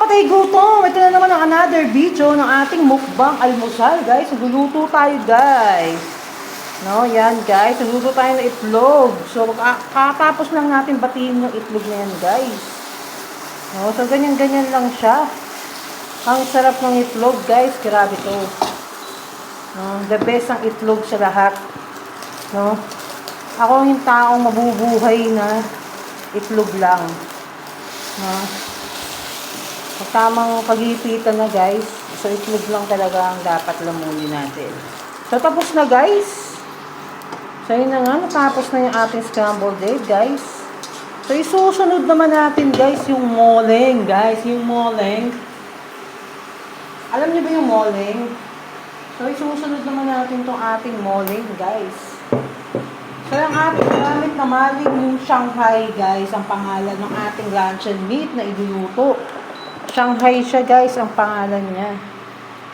kapatay gutom, ito na naman ang another video ng ating mukbang almusal, guys. Nagluluto tayo, guys. No, yan, guys. Nagluluto tayo ng itlog. So, katapos lang natin batiin yung itlog na yan, guys. No, so, ganyan-ganyan lang siya. Ang sarap ng itlog, guys. Grabe to. No, the best ang itlog sa lahat. No, ako yung taong mabubuhay na itlog lang. No, tamang pag-iipitan na, guys. So, itlog lang talaga ang dapat lamunin natin. So, tapos na, guys. So, yun na nga. Natapos na yung ating scrambled egg, guys. So, isusunod naman natin, guys, yung moleng, guys. Yung moleng. Alam niyo ba yung moleng? So, isusunod naman natin itong ating moleng, guys. So, yung ating gamit na maling yung Shanghai, guys, ang pangalan ng ating luncheon meat na iluluto. Shanghai siya, guys, ang pangalan niya.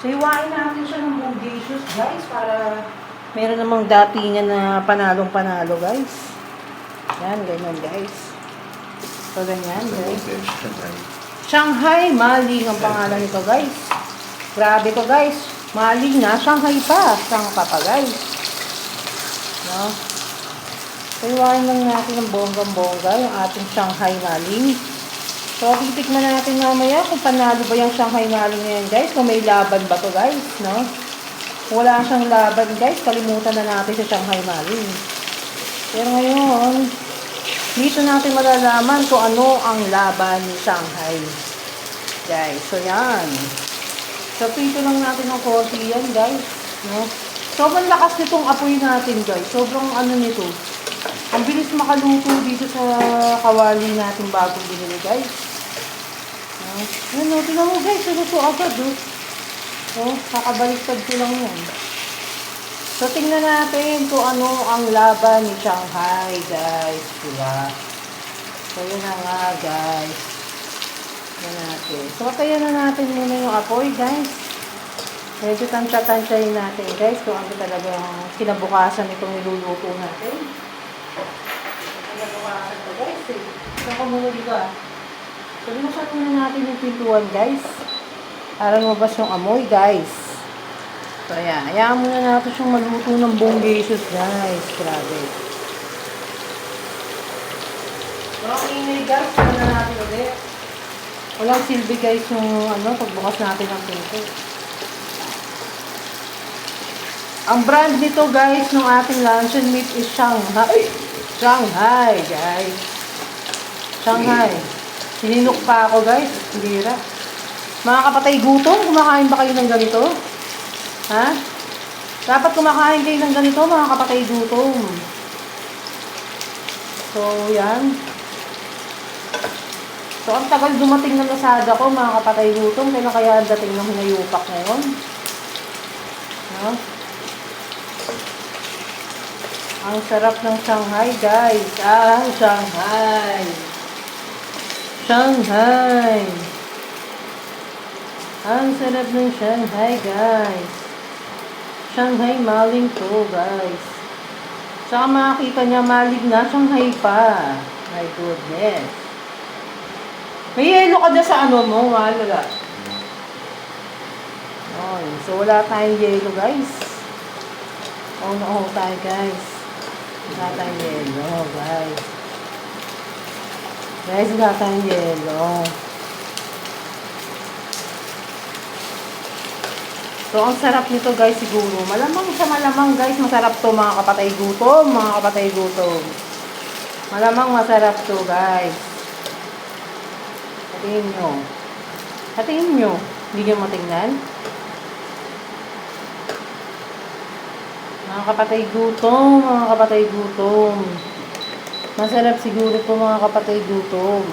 So, iwain natin siya ng bodacious, guys, para meron namang datingan na panalong-panalo, guys. Yan, ganyan, guys. So, ganyan, guys. Shanghai maling ang pangalan nito, guys. Grabe ko, guys. Maling na, Shanghai pa. Shanghai pa, guys. No? So, iwain lang natin ng bonggang-bongga yung ating Shanghai maling. So, titikman natin mamaya kung panalo ba yung Shanghai maling na yan, guys. Kung may laban ba to, guys, no? Kung wala siyang laban, guys, kalimutan na natin sa Shanghai maling. Pero ngayon, dito natin malalaman kung ano ang laban ni Shanghai. Guys, so yan. So, pito lang natin ng konti yan, guys, no? Sobrang lakas nitong apoy natin, guys. Sobrang ano nito. Ang bilis makaluto dito sa kawali natin bagong binili, guys. Ano, tingnan mo, guys. Luto agad, oh. Oh, kakabaliktad ko lang yan. So, tingnan natin kung ano ang laban ni Shanghai, guys. Diba? So, yun na nga, guys. Yan natin. So, patayan na natin muna yung apoy, guys. Medyo tansya-tansyahin natin, guys, kung ano talaga yung kinabukasan itong niluluto natin. Kinabukasan ito, guys, eh. Saan ka muna dito, ah? So, limusan muna natin yung pintuan, guys. Para lumabas yung amoy, guys. So, ayan. Hayaan muna natin siyang maluto ng bonggacious, guys. Grabe. So, ang ingay, guys. Saan na natin ulit. Walang silbi, guys, yung pagbukas natin ng pinto. Ang brand nito, guys, ng ating luncheon meat is Shanghai. Shanghai, guys. Shanghai. Sininok pa ako, guys. Hira. Mga kapatay gutom, kumakain ba kayo ng ganito? Ha? Dapat kumakain kayo ng ganito, mga kapatay gutom. So, yan. So, ang tagal dumating ng Lazada ko, mga kapatay gutom. Kailan kaya dating ng hinayupak ngayon? No? Ang sarap ng Shanghai, guys. Ah, Shanghai. Shanghai. Ang sarap ng Shanghai, guys. Shanghai maling to, guys. Saka makakita niya maling na Shanghai pa. My goodness. May yelo ka dyan sa ano mo, wala. Oh, so wala tayong yelo, guys. Oh, no, tayo, guys. Wala tayong yelo, guys. Guys, wala tayong yelo. So, ang sarap nito, guys, siguro. Malamang siya, malamang, guys. Masarap to, mga kapatay gutom. Mga kapatay gutom. Malamang masarap to, guys. Hatiin nyo. Hatiin nyo. Hindi nyo matingnan. Mga kapatay gutom. Mga kapatay gutom. Masarap siguro to, mga kapatay gutom.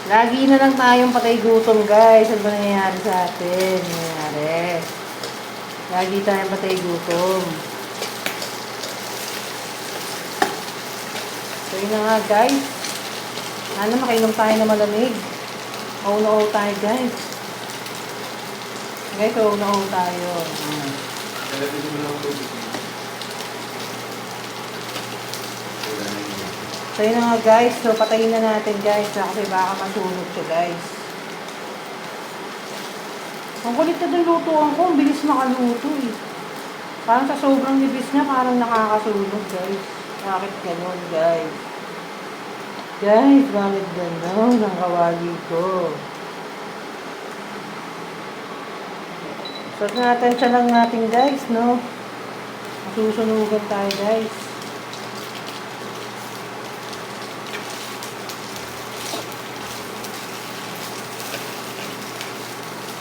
Lagi na lang tayong patay gutom, guys. Ano ba nangyayari sa atin? Nangyayari. Lagi tayong patay gutom. So, yun na nga, guys. Sana makainom tayo na malamig. All tayo, guys. Guys, all tayo. So yun na nga guys. So patayin na natin guys. Kasi baka masunog siya guys. Ang kulit na din lutuan ko. Ang bilis makaluto eh. Parang sa sobrang nibis niya, parang nakakasunog guys. Bakit ganun guys? Guys, bakit ganun ang kawali ko? So natin siya lang natin guys, no? Masusunugan tayo guys.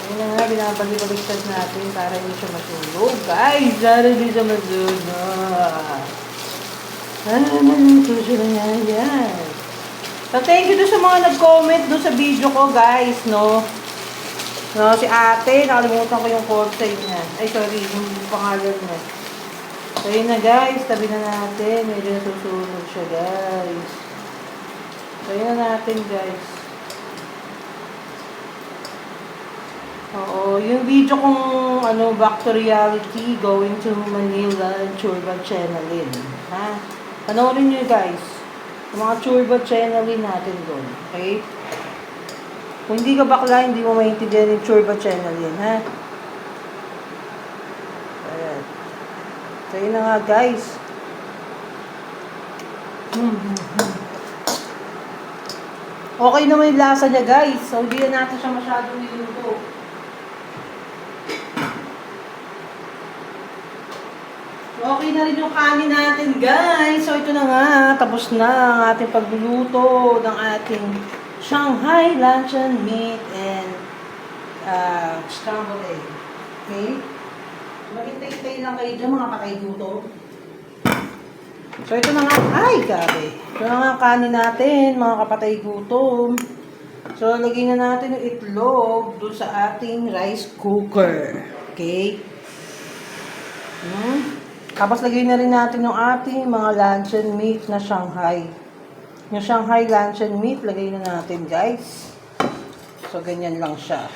Ayun na nga, binabalik-baliktad natin para hindi siya masunog. Guys, para hindi siya masunog. Maluto siya na yan. So, thank you doon sa mga nag-comment doon sa video ko, guys, no? No, si ate, nakalimutan ko yung call sign niya. Ay, sorry, yung pangalan niya. So, yun na, guys. Tabi na natin. Medyo nasusunog siya, guys. So, yun na natin, guys. Oo, yung video kong, back to reality, going to Manila and Churban channelin. Ha? Panoorin nyo, guys. Yung mga Churban channelin natin doon. Okay? Kung hindi ka bakla, hindi mo maintindihan yung Churban channelin, ha? Ayan. So, yun na nga, guys. Okay naman yung lasa niya, guys. So, hindi na natin siya masyadong niluto. Okay na rin yung kanin natin, guys. So, ito na nga. Tapos na ang ating pagluluto ng ating Shanghai luncheon meat and scrambled egg. Okay? Magintay-intay lang kayo dyan, mga patay gutom. So, ito na nga. Ay, gabi. Ito na nga ang kanin natin, mga kapatay gutom. So, lagyan na natin yung itlog doon sa ating rice cooker. Okay? Tapos lagyan na rin natin yung ating mga luncheon meat na Shanghai. Yung Shanghai luncheon meat, lagay na natin, guys. So, ganyan lang siya.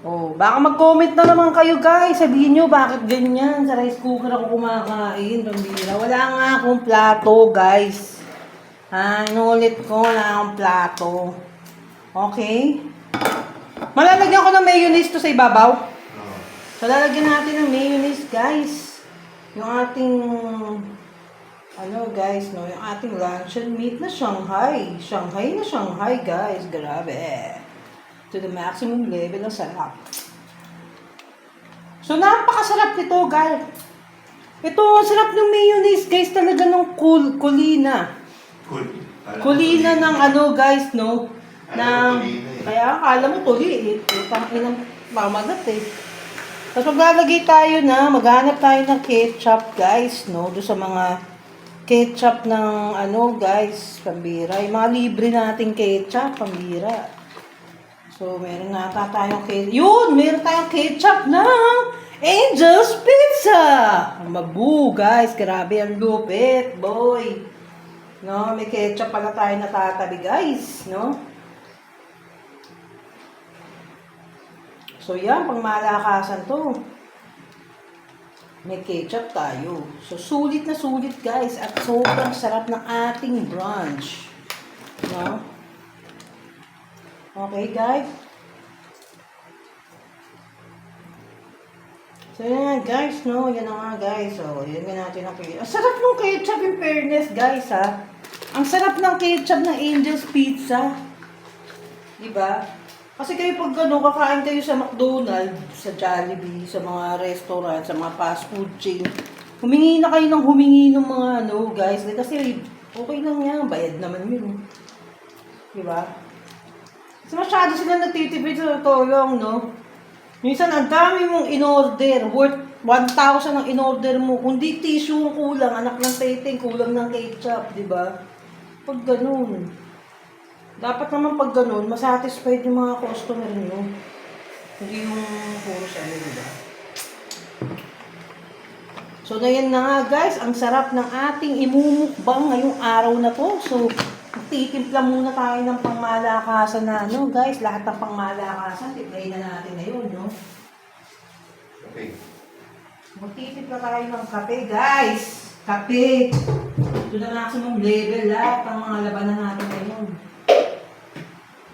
Oh, baka mag-comment na naman kayo, guys. Sabihin nyo, bakit ganyan? Sa rice cooker ako kumakain, pambira. Wala nga akong plato, guys. Inulit ko, wala akong plato. Okay? Malalagyan ko ng mayonnaise to sa ibabaw. So, lalagyan natin ng mayonnaise, guys. Yung ating, guys, no? Yung ating luncheon meat na Shanghai. Shanghai na Shanghai, guys. Grabe. To the maximum level ng sarap. So, napakasarap nito, guys. Ito, sarap ng mayonnaise, guys. Talaga ng kulina. Kulina ng guys, no? Kaya, akala mo tuli, eh. Pang-inang pamagat, eh. Tapos maglalagay tayo maghanap tayo ng ketchup, guys, no? Doon sa mga ketchup ng, guys, pambira. Yung mga libre nating ketchup, pambira. So, meron nata tayong ketchup. Yun! Meron tayong ketchup ng Angel's Pizza! Mabu, guys. Grabe, ang lupit, boy. No? May ketchup pala tayo natatabi, guys, no? So, yan, pang malakasan to. May ketchup tayo. So, sulit na sulit, guys. At sobrang sarap ng ating brunch. No? Okay, guys? So, yan nga, guys, no? Yan na nga, guys. So, yan nga natin ang ketchup. Ang sarap ng ketchup, in fairness, guys, ha? Ang sarap ng ketchup ng Angel's Pizza. Diba? Kasi kayo pag kakain kayo sa McDonald's, sa Jollibee, sa mga restaurant, sa mga fast food chain, humingi na kayo ng humingi ng mga guys. Kasi okay lang yan, bayad naman yun. Diba? Kasi masyado sila nagtitipid sa tolong, no? Minsan, ang dami mong in-order, worth 1,000 ang in-order mo. Kung di tissue ang kulang, anak ng teteng, kulang ng ketchup, diba? Pag ganun. Dapat naman pag ganun, masatisfied yung mga customer nyo. Hindi yung puro sa diba? So, na yan na nga, guys. Ang sarap ng ating imumukbang ngayong araw na to. So, magtitimpla muna tayo ng pangmalakasan na guys. Lahat ng pangmalakasan, tiplay na natin ngayon, no? Okay. Magtitimpla tayo ng kape, guys. Kape. To the maximum level lahat ang mga labanan natin ngayon.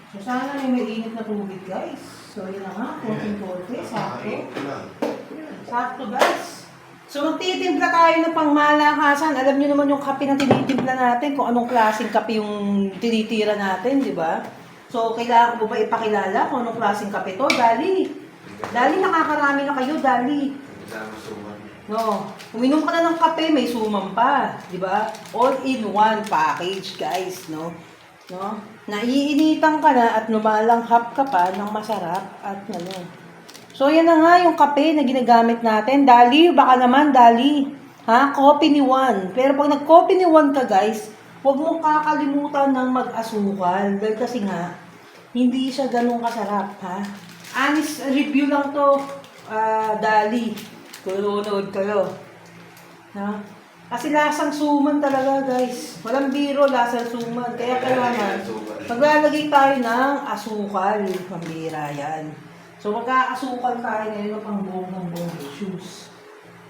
So sana may mainit na tubig guys. So yun na nga, konting-konti, sakto. Sakto guys. So magtitimpla tayo ng pangmalakasan. Alam niyo naman yung kape na tinitimpla natin, kung anong klaseng kape yung tinitira natin, di ba? So kailangan ko ba ipakilala kung anong klaseng kape to? Dali. Dali, nakakarami na kayo, dali. No, uminom ka na ng kape, may suman pa, di ba? All in one package, guys, no? No? Naiinitan ka na at lumalanghap ka pa ng masarap at ano. So, yan na nga yung kape na ginagamit natin. Dali, baka naman, dali. Ha? Coffee ni Juan. Pero pag nag-coffee ni Juan ka, guys, huwag mong kakalimutan ng mag-asukal. Dahil kasi nga, hindi siya ganun kasarap, ha? Honest review lang to, dali. Kulunod kayo. Ha? Kasi lasang suman talaga, guys. Walang biro, lasang suman. Kaya kailangan, maglalagay tayo ng asukal. Pambira yan. So, magkakasukal tayo ngayon ng pang-bong issues.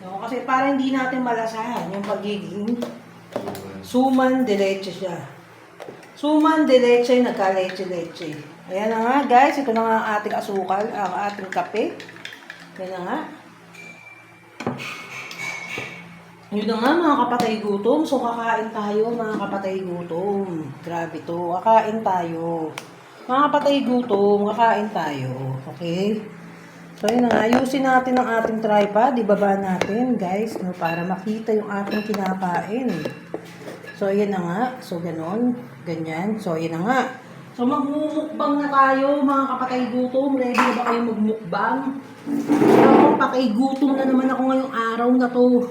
No? Kasi para hindi natin malasahan yung pagiging suman de leche siya. Suman de leche, nagka-leche-leche. Ayan na nga, guys. Ito na nga ang ating asukal, ang ating kape. Ayan na nga. Yun na nga mga kapatay gutom. So kakain tayo mga kapatay gutom. Grabe to. Kakain tayo. Mga kapatay gutom, kakain tayo. Okay? So yun na nga. Ayusin natin ang ating tripod. Ibaba natin guys. No, para makita yung ating kinakain. So yun na nga. So ganon. Ganyan. So yun na nga. So magmumukbang na tayo mga kapatay gutom. Ready na ba kayo magmukbang? So kapatay gutom na naman ako ngayong araw na to.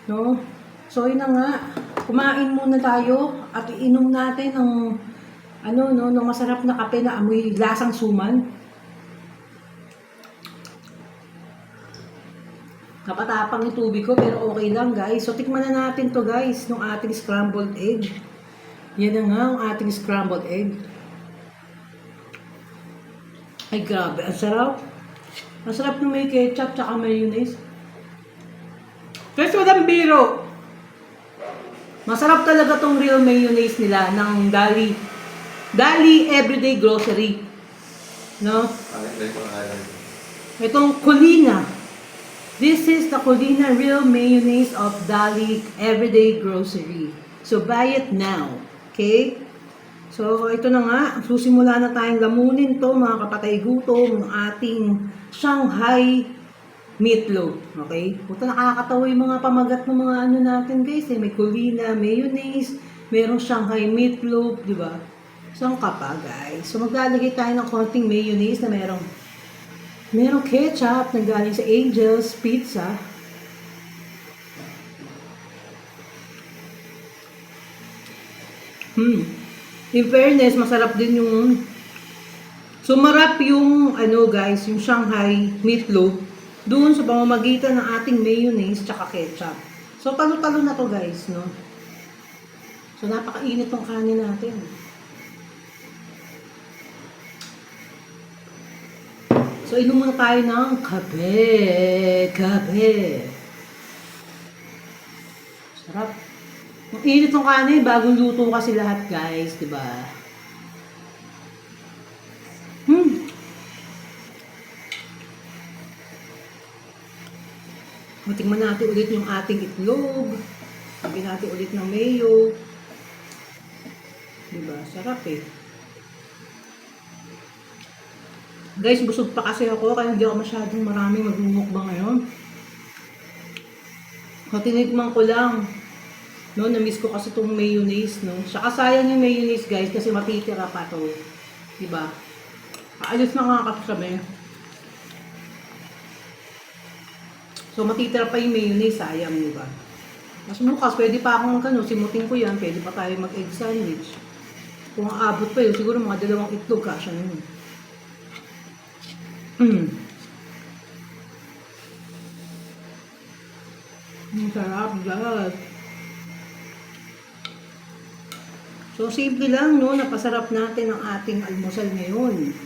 No? So, yun na nga. Kumain muna tayo at iinom natin ng ng masarap na kape na amoy lasang suman. Kapatapang yung tubig ko pero okay lang guys. So, tikman na natin to guys ng ating scrambled egg. Yan na nga ang ating scrambled egg. Ay grabe, ang sarap. Ang sarap ng may ketchup tsaka mayonnaise. Kasi walang biro. Masarap talaga tong real mayonnaise nila ng Dali. Dali Everyday Grocery. No? Itong Colina. This is the Colina Real Mayonnaise of Dali Everyday Grocery. So buy it now. Okay? So ito na nga. Susimula na tayong lamunin to mga kapatay gutom ng ating Shanghai meatloaf, okay? Puta, nakakatawa yung mga pamagat ng mga natin guys, eh. May Colina, mayonnaise, merong Shanghai meatloaf, di ba? Saan ka pa guys? So maglalagay tayo ng konting mayonnaise na merong ketchup na galing sa Angel's Pizza. In fairness, masarap din yung sumarap yung guys, yung Shanghai meatloaf doon sa pamamagitan ng ating mayonnaise tsaka ketchup. So, talo-talo na to guys, no? So, napakainit tong kanin natin. So, inom muna tayo ng kape. Kape. Sarap. Ang init tong kanin, bagong luto kasi lahat guys, diba? Tingnan natin ulit yung ating itlog. Lagyan natin ulit ng mayo. Diba? Sarap eh. Guys, busog pa kasi ako kaya hindi ako masyadong maraming magmumukbang ngayon. Tinikman ko lang. No, na-miss ko kasi itong mayonnaise, no. Saka sayang yung mayonnaise, guys, kasi matitira pa to. Diba? Ayos na nga kasi sabi. So, matitira pa yung mayonnaise, sayang, diba? Mas bukas, pwede pa akong simutin ko yan, pwede pa tayo mag-egg sandwich. Kung aabot pa yun, siguro mga 2 itlog, kasya na yun. Ang sarap, guys. So, simple lang, no? Napasarap natin ang ating almusal ngayon.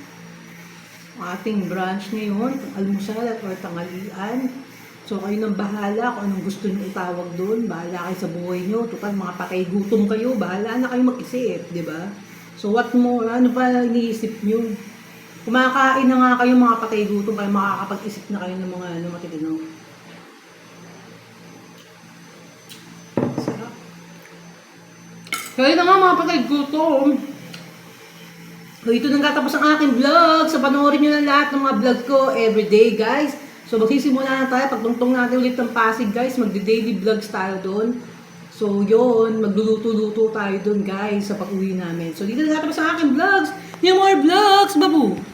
Ang ating brunch ngayon, almusal at or tanghalian. So kayo nang bahala kung anong gusto niyo itawag doon. Bahala kayo sa buhay niyo. Total mga patay gutom kayo. Bahala na kayo mag-isip, di ba? So what mo, ano pa iniisip niyo? Kumakain na nga kayo mga patay gutom, kaya makakapag-isip na kayo ng mga ano matitino. Sarap. So yun na nga mga patay gutom. So ito nang katapos ang aking vlog. So panoorin nyo na lahat ng mga vlog ko everyday guys. So magsisimula na tayo. Pagtungtong natin ulit ng Pasig guys. Magde-daily vlogs tayo doon. So yun, magluluto-luto tayo doon guys sa pag-uwi namin. So dito na katapos ang aking vlogs. Yung more vlogs, babu!